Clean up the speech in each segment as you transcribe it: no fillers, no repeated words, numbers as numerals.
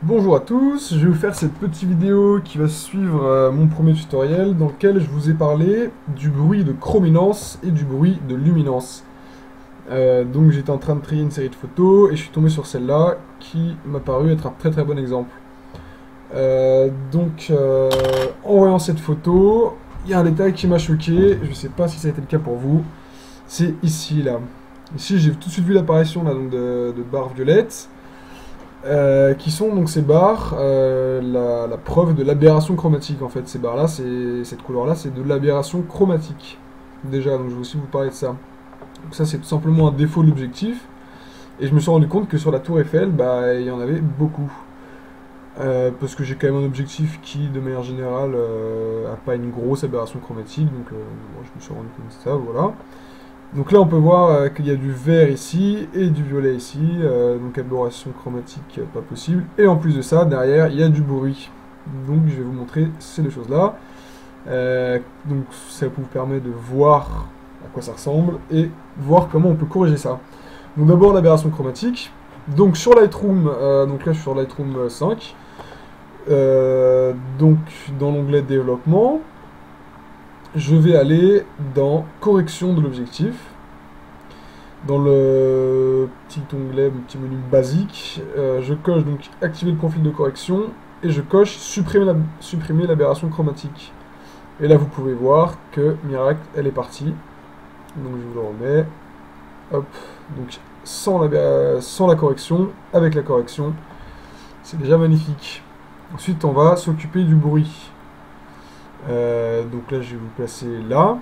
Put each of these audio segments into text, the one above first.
Bonjour à tous, je vais vous faire cette petite vidéo qui va suivre mon premier tutoriel dans lequel je vous ai parlé du bruit de chrominance et du bruit de luminance. Donc j'étais en train de trier une série de photos et je suis tombé sur celle-là qui m'a paru être un très très bon exemple. En voyant cette photo, il y a un détail qui m'a choqué, je ne sais pas si ça a été le cas pour vous, c'est ici là. Ici j'ai tout de suite vu l'apparition là, donc de barres violettes. Qui sont donc ces barres, la preuve de l'aberration chromatique en fait. Ces barres-là, cette couleur-là, c'est de l'aberration chromatique. Déjà, donc je vais aussi vous parler de ça. Donc ça, c'est tout simplement un défaut de l'objectif. Et je me suis rendu compte que sur la tour Eiffel, bah, il y en avait beaucoup. Parce que j'ai quand même un objectif qui, de manière générale, a pas une grosse aberration chromatique. Donc bon, je me suis rendu compte de ça, voilà. Donc là, on peut voir qu'il y a du vert ici et du violet ici, donc aberration chromatique pas possible. Et en plus de ça, derrière, il y a du bruit. Donc je vais vous montrer ces deux choses-là. Donc ça vous permet de voir à quoi ça ressemble et voir comment on peut corriger ça. Donc d'abord l'aberration chromatique. Donc sur Lightroom, donc là je suis sur Lightroom 5. Donc dans l'onglet développement, je vais aller dans correction de l'objectif. Dans le petit onglet, le petit menu basique, je coche donc activer le profil de correction et je coche supprimer l'aberration chromatique. Et là vous pouvez voir que miracle, elle est partie. Donc je vous le remets. Hop. Donc sans la correction, avec la correction, c'est déjà magnifique. Ensuite on va s'occuper du bruit. Donc là, je vais vous placer là.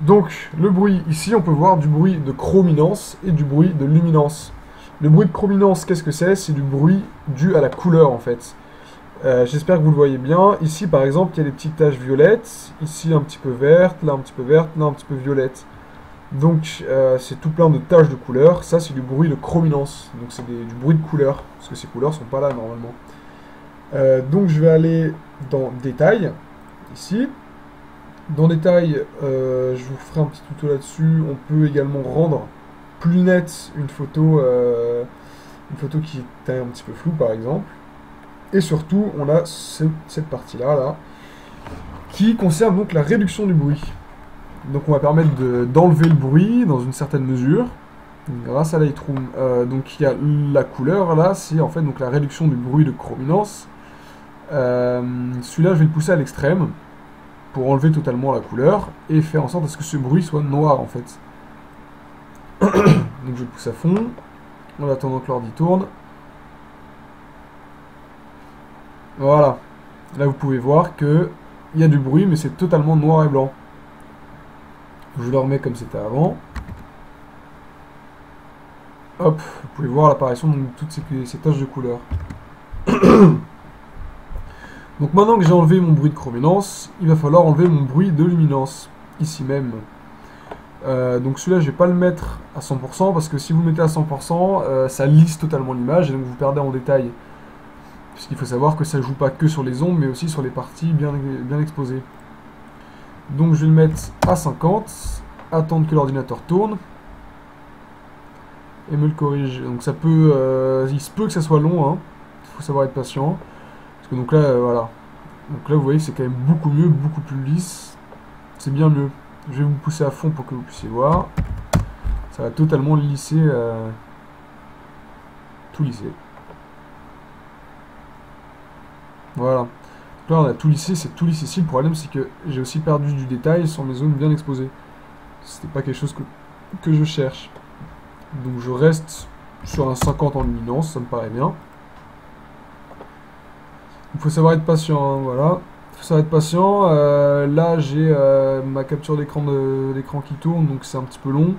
Donc, le bruit, ici, on peut voir du bruit de chrominance et du bruit de luminance. Le bruit de chrominance, qu'est-ce que c'est? C'est du bruit dû à la couleur, en fait. J'espère que vous le voyez bien. Ici, par exemple, il y a des petites taches violettes. Ici, un petit peu verte, là, un petit peu verte, là, un petit peu violette. Donc, c'est tout plein de taches de couleur. Ça, c'est du bruit de chrominance. Donc, c'est du bruit de couleur, parce que ces couleurs sont pas là, normalement. Donc, je vais aller dans Détail. Ici. Dans Détail, je vous ferai un petit tuto là-dessus. On peut également rendre plus nette une photo qui est un petit peu floue par exemple. Et surtout, on a cette partie-là, là, qui concerne donc la réduction du bruit. Donc on va permettre d'enlever le bruit dans une certaine mesure, grâce à Lightroom. Donc il y a la couleur là, c'est en fait donc la réduction du bruit de chrominance. Celui-là, je vais le pousser à l'extrême pour enlever totalement la couleur et faire en sorte à ce que ce bruit soit noir en fait. Donc je le pousse à fond en attendant que l'ordi tourne. Voilà. Là vous pouvez voir que il y a du bruit mais c'est totalement noir et blanc. Je le remets comme c'était avant. Hop, vous pouvez voir l'apparition de toutes ces taches de couleur. Donc maintenant que j'ai enlevé mon bruit de chrominance, il va falloir enlever mon bruit de luminance, ici même. Donc celui-là, je ne vais pas le mettre à 100%, parce que si vous le mettez à 100%, ça lisse totalement l'image, et donc vous perdez en détail. Puisqu'il faut savoir que ça ne joue pas que sur les ombres, mais aussi sur les parties bien exposées. Donc je vais le mettre à 50, attendre que l'ordinateur tourne, et me le corrige. Donc ça peut, il se peut que ça soit long, hein. Il faut savoir être patient. Donc là, voilà. Donc là, vous voyez, c'est quand même beaucoup mieux, beaucoup plus lisse. C'est bien mieux. Je vais vous pousser à fond pour que vous puissiez voir. Ça va totalement lisser, tout lisser. Voilà. Donc là, on a tout lissé, c'est tout lisse ici. Le problème, c'est que j'ai aussi perdu du détail sur mes zones bien exposées. C'était pas quelque chose que je cherche. Donc je reste sur un 50 en luminance, ça me paraît bien. Il faut savoir être patient, hein, voilà. Il faut savoir être patient. Là, j'ai ma capture d'écran qui tourne, donc c'est un petit peu long.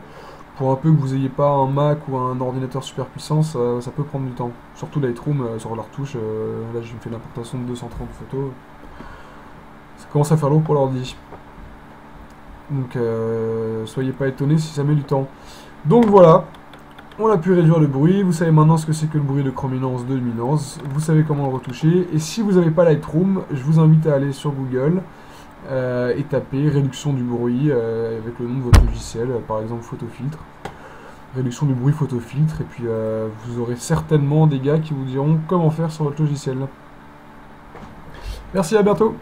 Pour un peu que vous n'ayez pas un Mac ou un ordinateur super puissant, ça peut prendre du temps. Surtout Lightroom, sur leur touche. Là, j'ai fait l'importation de 230 photos. Ça commence à faire lourd pour l'ordi. Donc, soyez pas étonnés si ça met du temps. Donc voilà. On a pu réduire le bruit, vous savez maintenant ce que c'est que le bruit de chrominance, de luminance, vous savez comment le retoucher, et si vous n'avez pas Lightroom, je vous invite à aller sur Google et taper réduction du bruit avec le nom de votre logiciel, par exemple Photofiltre. réduction du bruit photo filtre, et puis vous aurez certainement des gars qui vous diront comment faire sur votre logiciel. Merci, à bientôt.